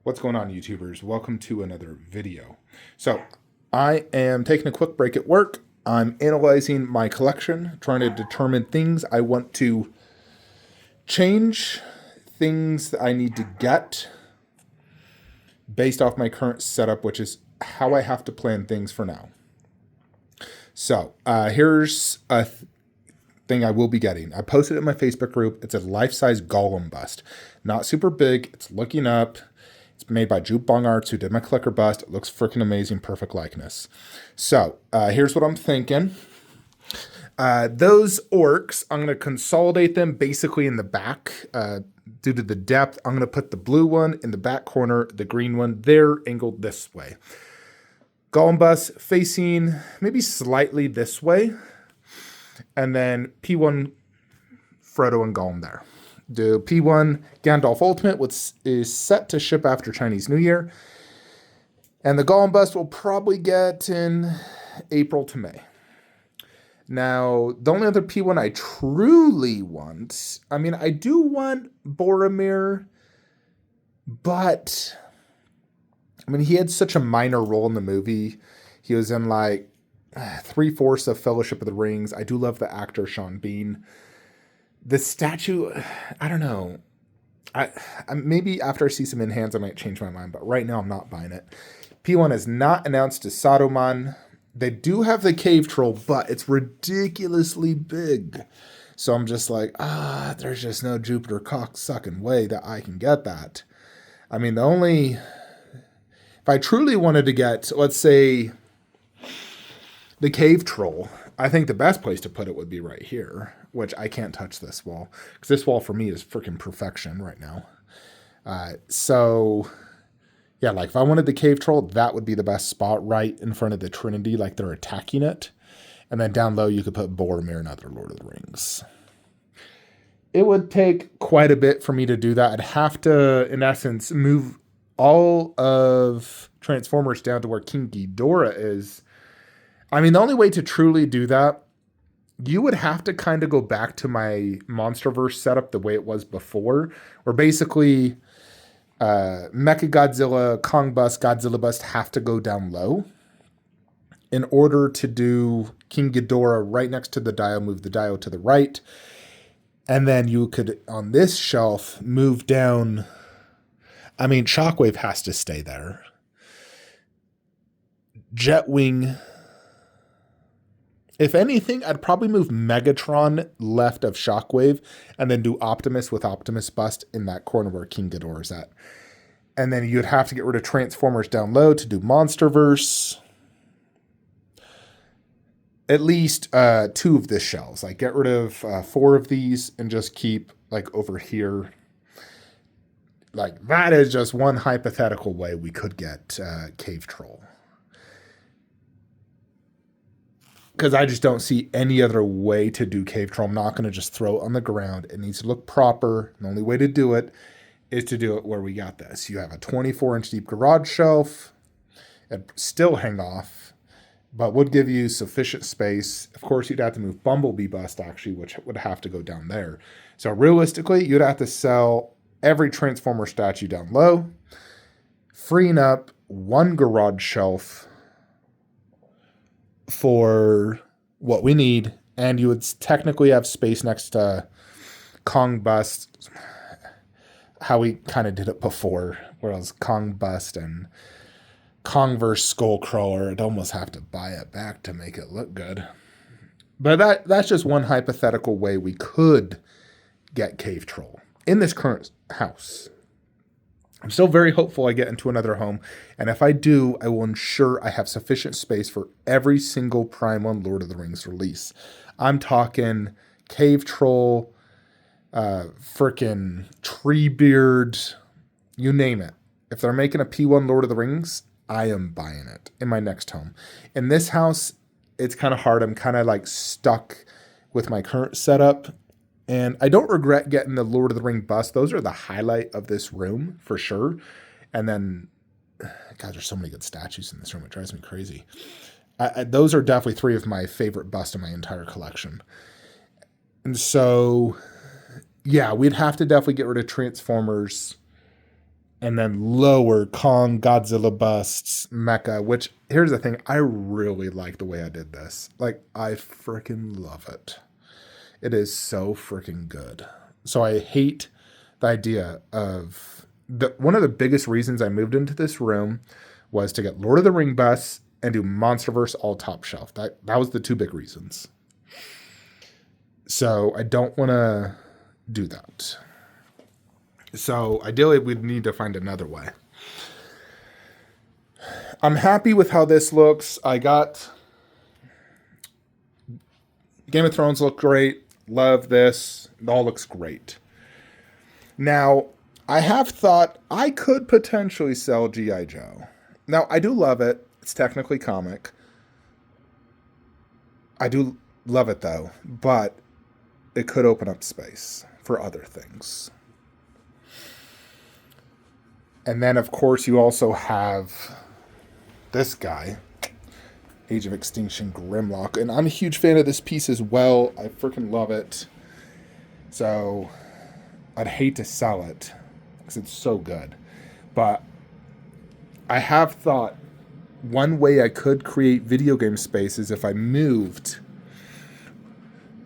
What's going on, YouTubers? Welcome to another video. So, I am taking a quick break at work. I'm analyzing my collection, trying to determine things I want to change, things that I need to get based off my current setup, which is how I have to plan things for now. So, here's a thing I will be getting. I posted it in my Facebook group. It's a life-size golem bust. Not super big. It's looking up. It's made by Jupe Bong Arts, who did my clicker bust. It looks freaking amazing, perfect likeness. So here's what I'm thinking. Those orcs, I'm going to consolidate them basically in the back due to the depth. I'm going to put the blue one in the back corner, the green one there, angled this way. Golem bust facing maybe slightly this way. And then P1 Frodo and Gollum there. The P1 Gandalf Ultimate, which is set to ship after Chinese New Year. And the Gollum bust will probably get in April to May. Now, the only other P1 I truly want, I do want Boromir, but, he had such a minor role in the movie. He was in like 3/4 of Fellowship of the Rings. I do love the actor Sean Bean. The statue, I don't know. I maybe after I see some in hands, I might change my mind, but right now I'm not buying it. P1 is not announced as Saruman. They do have the cave troll, but it's ridiculously big. So I'm just like, there's just no Jupiter cock-sucking way that I can get that. If I truly wanted to get, let's say, the cave troll, I think the best place to put it would be right here, which I can't touch this wall because this wall for me is freaking perfection right now. If I wanted the cave troll, that would be the best spot right in front of the Trinity, like they're attacking it. And then down low, you could put Boromir and other Lord of the Rings. It would take quite a bit for me to do that. I'd have to, in essence, move all of Transformers down to where King Ghidorah is. The only way to truly do that, you would have to kind of go back to my Monsterverse setup the way it was before, where basically Mechagodzilla, Kong Bust, Godzilla Bust have to go down low in order to do King Ghidorah right next to the Dio, move the Dio to the right. And then you could, on this shelf, move down. Shockwave has to stay there. Jetwing. If anything, I'd probably move Megatron left of Shockwave and then do Optimus with Optimus Bust in that corner where King Ghidorah is at. And then you'd have to get rid of Transformers down low to do Monsterverse. At least 2 of the shells. Like get rid of 4 of these and just keep like over here. Like that is just one hypothetical way we could get Cave Troll. Because I just don't see any other way to do Cave Troll. I'm not going to just throw it on the ground. It needs to look proper. The only way to do it is to do it where we got this. You have a 24-inch deep garage shelf. It'd still hang off, but would give you sufficient space. Of course, you'd have to move Bumblebee Bust, actually, which would have to go down there. So realistically, you'd have to sell every Transformer statue down low, freeing up one garage shelf for what we need, and you would technically have space next to Kong Bust, how we kind of did it before, where it was Kong Bust and Kong vs. Skullcrawler. I'd almost have to buy it back to make it look good. But that's just one hypothetical way we could get Cave Troll in this current house. I'm still very hopeful I get into another home, and if I do, I will ensure I have sufficient space for every single Prime 1 Lord of the Rings release. I'm talking Cave Troll, frickin' Treebeard, you name it. If they're making a P1 Lord of the Rings, I am buying it in my next home. In this house, it's kind of hard. I'm kind of like stuck with my current setup. And I don't regret getting the Lord of the Ring bust. Those are the highlight of this room for sure. And then, God, there's so many good statues in this room. It drives me crazy. Those are definitely 3 of my favorite busts in my entire collection. And so, yeah, we'd have to definitely get rid of Transformers And then lower Kong, Godzilla busts, Mecha, which here's the thing. I really like the way I did this. Like, I freaking love it. It is so freaking good. So I hate the idea of one of the biggest reasons I moved into this room was to get Lord of the Ring busts and do Monsterverse all top shelf. That was the two big reasons. So I don't want to do that. So ideally, we'd need to find another way. I'm happy with how this looks. I got Game of Thrones look great. Love this. It all looks great. Now, I have thought I could potentially sell G.I. Joe. Now, I do love it. It's technically comic. I do love it, though. But it could open up space for other things. And then, of course, you also have this guy, Age of Extinction Grimlock. And I'm a huge fan of this piece as well. I freaking love it. So I'd hate to sell it because it's so good. But I have thought one way I could create video game space is if I moved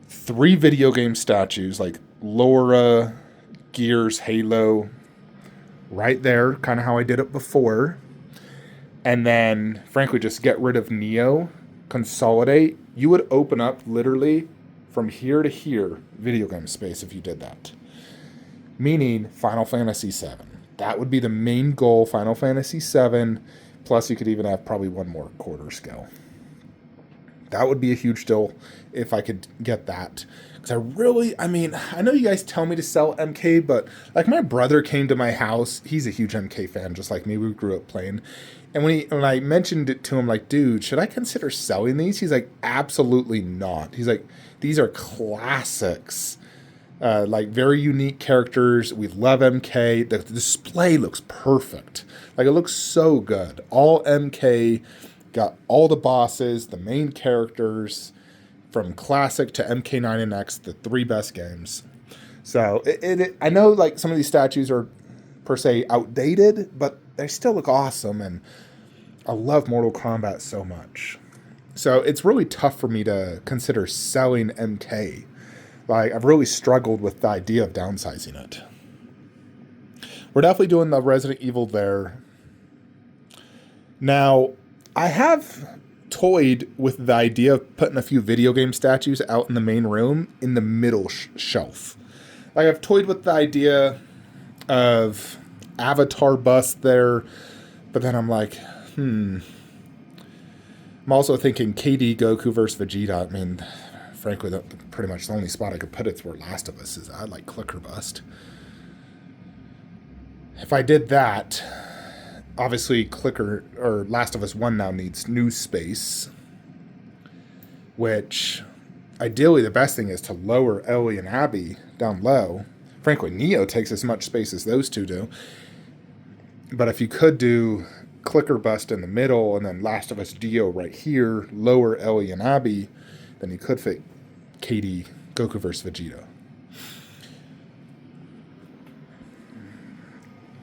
3 video game statues like Laura, Gears, Halo, right there, kind of how I did it before. And then, frankly, just get rid of Neo, consolidate. You would open up literally from here to here video game space if you did that. Meaning Final Fantasy VII. That would be the main goal, Final Fantasy VII. Plus, you could even have probably one more quarter scale. That would be a huge deal if I could get that. Because I know you guys tell me to sell MK, but like my brother came to my house. He's a huge MK fan, just like me. We grew up playing. And when I mentioned it to him, like, dude, should I consider selling these? He's like, absolutely not. He's like, these are classics. Like very unique characters. We love MK. The display looks perfect. Like it looks so good. All MK, got all the bosses, the main characters, from classic to MK9 and X, the 3 best games. So I know like some of these statues are per se outdated, but they still look awesome, and I love Mortal Kombat so much. So it's really tough for me to consider selling MK. Like, I've really struggled with the idea of downsizing it. We're definitely doing the Resident Evil there. Now, I have toyed with the idea of putting a few video game statues out in the main room in the middle shelf. Like, I've toyed with the idea of Avatar bust there, but then I'm like, I'm also thinking KD Goku versus Vegeta. I mean, frankly, pretty much the only spot I could put it's where Last of Us is. I like Clicker Bust. If I did that, obviously Clicker or Last of Us 1 now needs new space, which ideally the best thing is to lower Ellie and Abby down low. Frankly, Neo takes as much space as those two do. But if you could do Clicker Bust in the middle and then Last of Us Dio right here, lower Ellie and Abby, then you could fit KD Goku vs. Vegeta.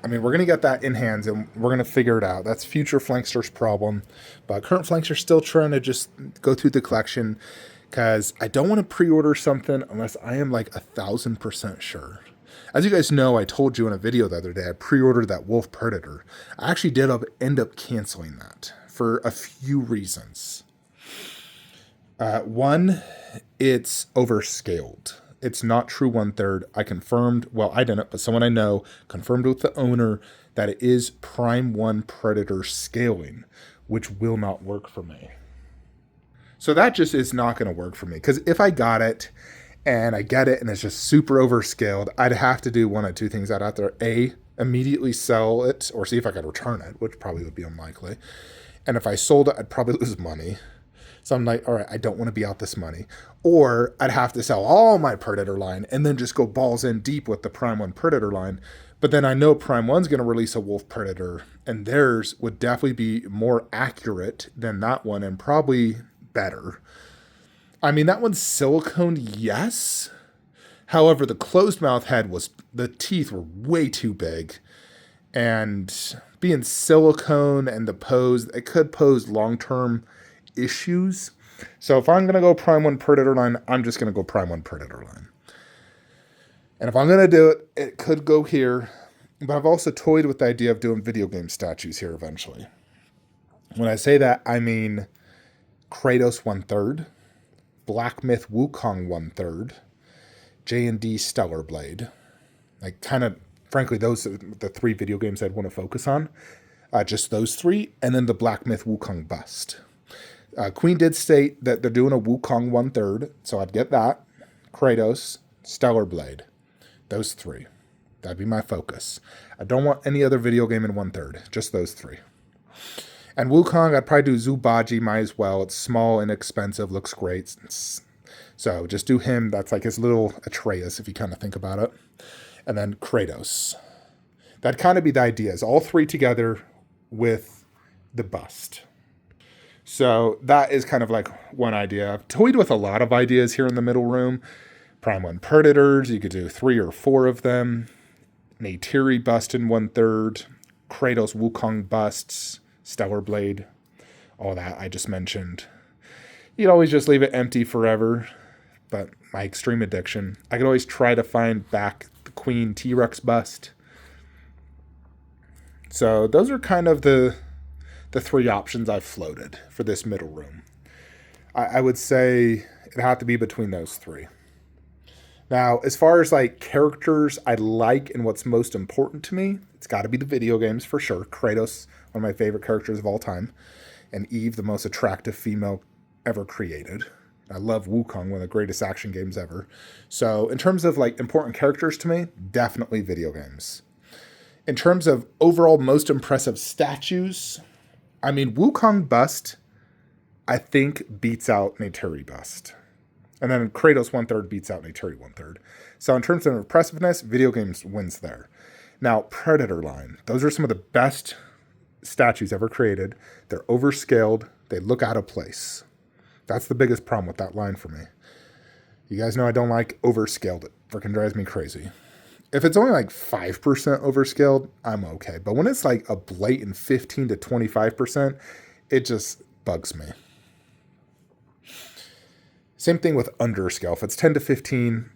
I mean, we're going to get that in hands, and we're going to figure it out. That's future Flankster's problem. But current Flankster's still trying to just go through the collection, because I don't want to pre-order something unless I am like 1,000% sure. As you guys know, I told you in a video the other day, I pre-ordered that Wolf Predator. I actually did end up canceling that for a few reasons. One, it's overscaled. It's not true 1/3. I confirmed, well, I didn't, but someone I know confirmed with the owner that it is Prime 1 Predator scaling, which will not work for me. So that just is not going to work for me, because if I got it and I get it and it's just super overscaled, I'd have to do one of two things. I'd have to A, immediately sell it or see if I could return it, which probably would be unlikely. And if I sold it, I'd probably lose money. So I'm like, all right, I don't want to be out this money. Or I'd have to sell all my Predator line and then just go balls in deep with the Prime 1 Predator line. But then I know Prime 1's going to release a Wolf Predator, and theirs would definitely be more accurate than that one and probably better. I mean, that one's silicone, yes. However, the closed mouth head the teeth were way too big. And being silicone and the pose, it could pose long-term issues. So if I'm going to go Prime 1 Predator line, I'm just going to go Prime 1 Predator line. And if I'm going to do it, it could go here. But I've also toyed with the idea of doing video game statues here eventually. When I say that, I mean Kratos 1/3, Black Myth Wukong 1/3, J&D Stellar Blade. Like, kind of, frankly, those are the 3 video games I'd want to focus on. Just those 3, and then the Black Myth Wukong bust. Queen did state that they're doing a Wukong 1/3, so I'd get that. Kratos, Stellar Blade. Those 3. That'd be my focus. I don't want any other video game in 1/3, just those 3. And Wukong, I'd probably do Zubaji, might as well. It's small, inexpensive, looks great. So just do him. That's like his little Atreus, if you kind of think about it. And then Kratos. That'd kind of be the idea, is all 3 together with the bust. So that is kind of like one idea. I've toyed with a lot of ideas here in the middle room. Prime 1 Predators, you could do 3 or 4 of them. Neytiri bust in 1/3. Kratos Wukong busts. Stellar Blade. All that I just mentioned. You'd always just leave it empty forever. But my extreme addiction. I could always try to find back the Queen T-Rex bust. So those are kind of the 3 options I've floated for this middle room. I would say it'd have to be between those 3. Now, as far as like characters I like and what's most important to me, it's got to be the video games for sure. Kratos, one of my favorite characters of all time. And Eve, the most attractive female ever created. I love Wukong, one of the greatest action games ever. So in terms of like important characters to me, definitely video games. In terms of overall most impressive statues, I mean, Wukong bust, I think, beats out Neytiri bust. And then Kratos 1/3 beats out Neytiri 1/3. So in terms of impressiveness, video games wins there. Now, Predator line. Those are some of the best statues ever created. They're overscaled. They look out of place. That's the biggest problem with that line for me. You guys know I don't like overscaled. It freaking drives me crazy. If it's only like 5% overscaled, I'm okay. But when it's like a blatant 15 to 25%, it just bugs me. Same thing with underscale. If it's 10 to 15,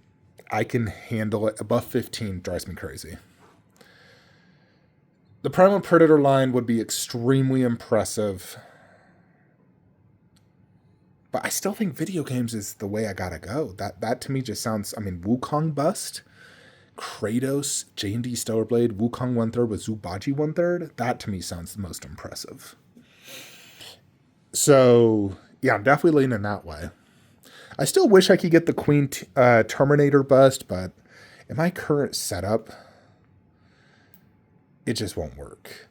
I can handle it. Above 15 drives me crazy. The Prime 1 Predator line would be extremely impressive. But I still think video games is the way I gotta go. That to me just sounds, I mean, Wukong bust, Kratos, J&D Stellar Blade, Wukong 1/3 with Zubaji 1/3. That to me sounds the most impressive. So, yeah, I'm definitely leaning that way. I still wish I could get the Queen Terminator bust, but in my current setup, it just won't work.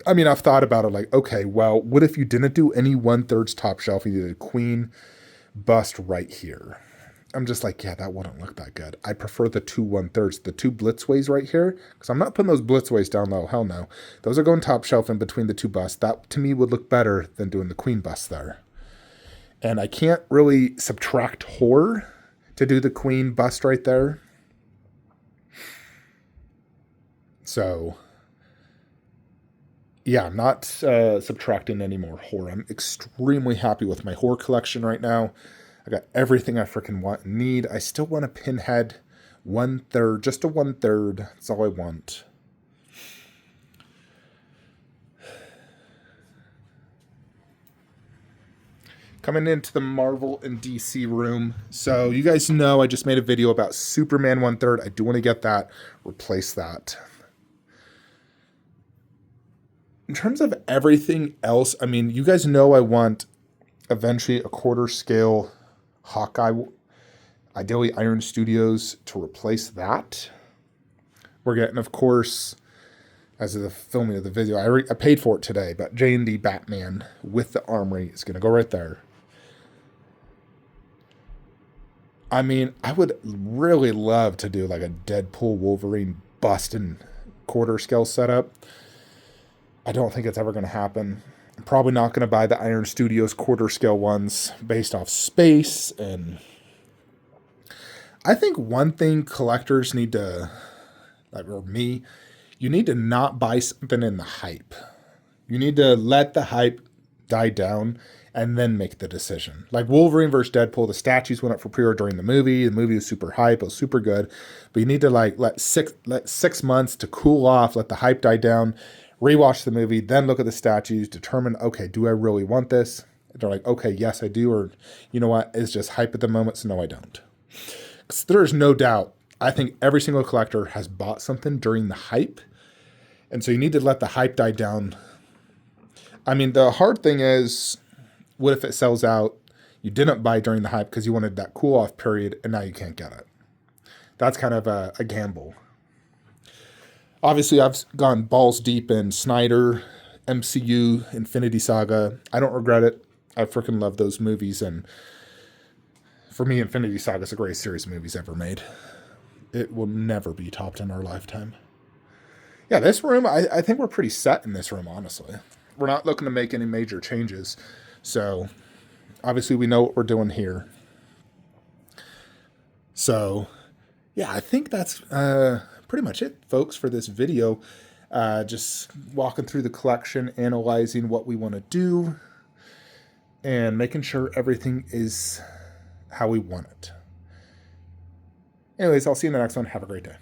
I mean, I've thought about it like, okay, well, what if you didn't do any 1/3 top shelf? You did a Queen bust right here. I'm just like, yeah, that wouldn't look that good. I prefer the 2 1/3, the 2 blitzways right here, because I'm not putting those blitzways down low. Hell no. Those are going top shelf in between the 2 busts. That, to me, would look better than doing the Queen bust there. And I can't really subtract horror to do the Queen bust right there. So, yeah, I'm not subtracting any more horror. I'm extremely happy with my horror collection right now. I got everything I freaking want and need. I still want a Pinhead 1/3, just a 1/3. That's all I want. Coming into the Marvel and DC room. So you guys know I just made a video about Superman 1/3. I do want to get that, replace that. In terms of everything else, I mean, you guys know I want eventually a 1/4 scale Hawkeye, ideally Iron Studios, to replace that. We're getting, of course, as of the filming of the video, I paid for it today, but J&D Batman with the armory is going to go right there. I mean, I would really love to do like a Deadpool Wolverine bust and 1/4 scale setup. I don't think it's ever going to happen. I'm probably not going to buy the Iron Studios 1/4 scale ones based off space. And I think one thing collectors need to, or me, you need to not buy something in the hype. You need to let the hype die down and then make the decision. Like Wolverine versus Deadpool, the statues went up for pre-order during the movie. The movie was super hype. It was super good. But you need to like let six months to cool off, let the hype die down, rewatch the movie, then look at the statues, determine, okay, do I really want this? They're like, okay, yes, I do. Or, you know what, it's just hype at the moment, so no, I don't. Because there's no doubt, I think every single collector has bought something during the hype. And so you need to let the hype die down. I mean, the hard thing is, what if it sells out? You didn't buy during the hype because you wanted that cool off period, and now you can't get it. That's kind of a gamble. Obviously, I've gone balls deep in Snyder, MCU, Infinity Saga. I don't regret it. I freaking love those movies, and for me, Infinity Saga is the greatest series of movies ever made. It will never be topped in our lifetime. Yeah, this room, I think we're pretty set in this room, honestly. We're not looking to make any major changes. So, obviously, we know what we're doing here. So, yeah, I think that's pretty much it, folks, for this video. Just walking through the collection, analyzing what we want to do, and making sure everything is how we want it. Anyways, I'll see you in the next one. Have a great day.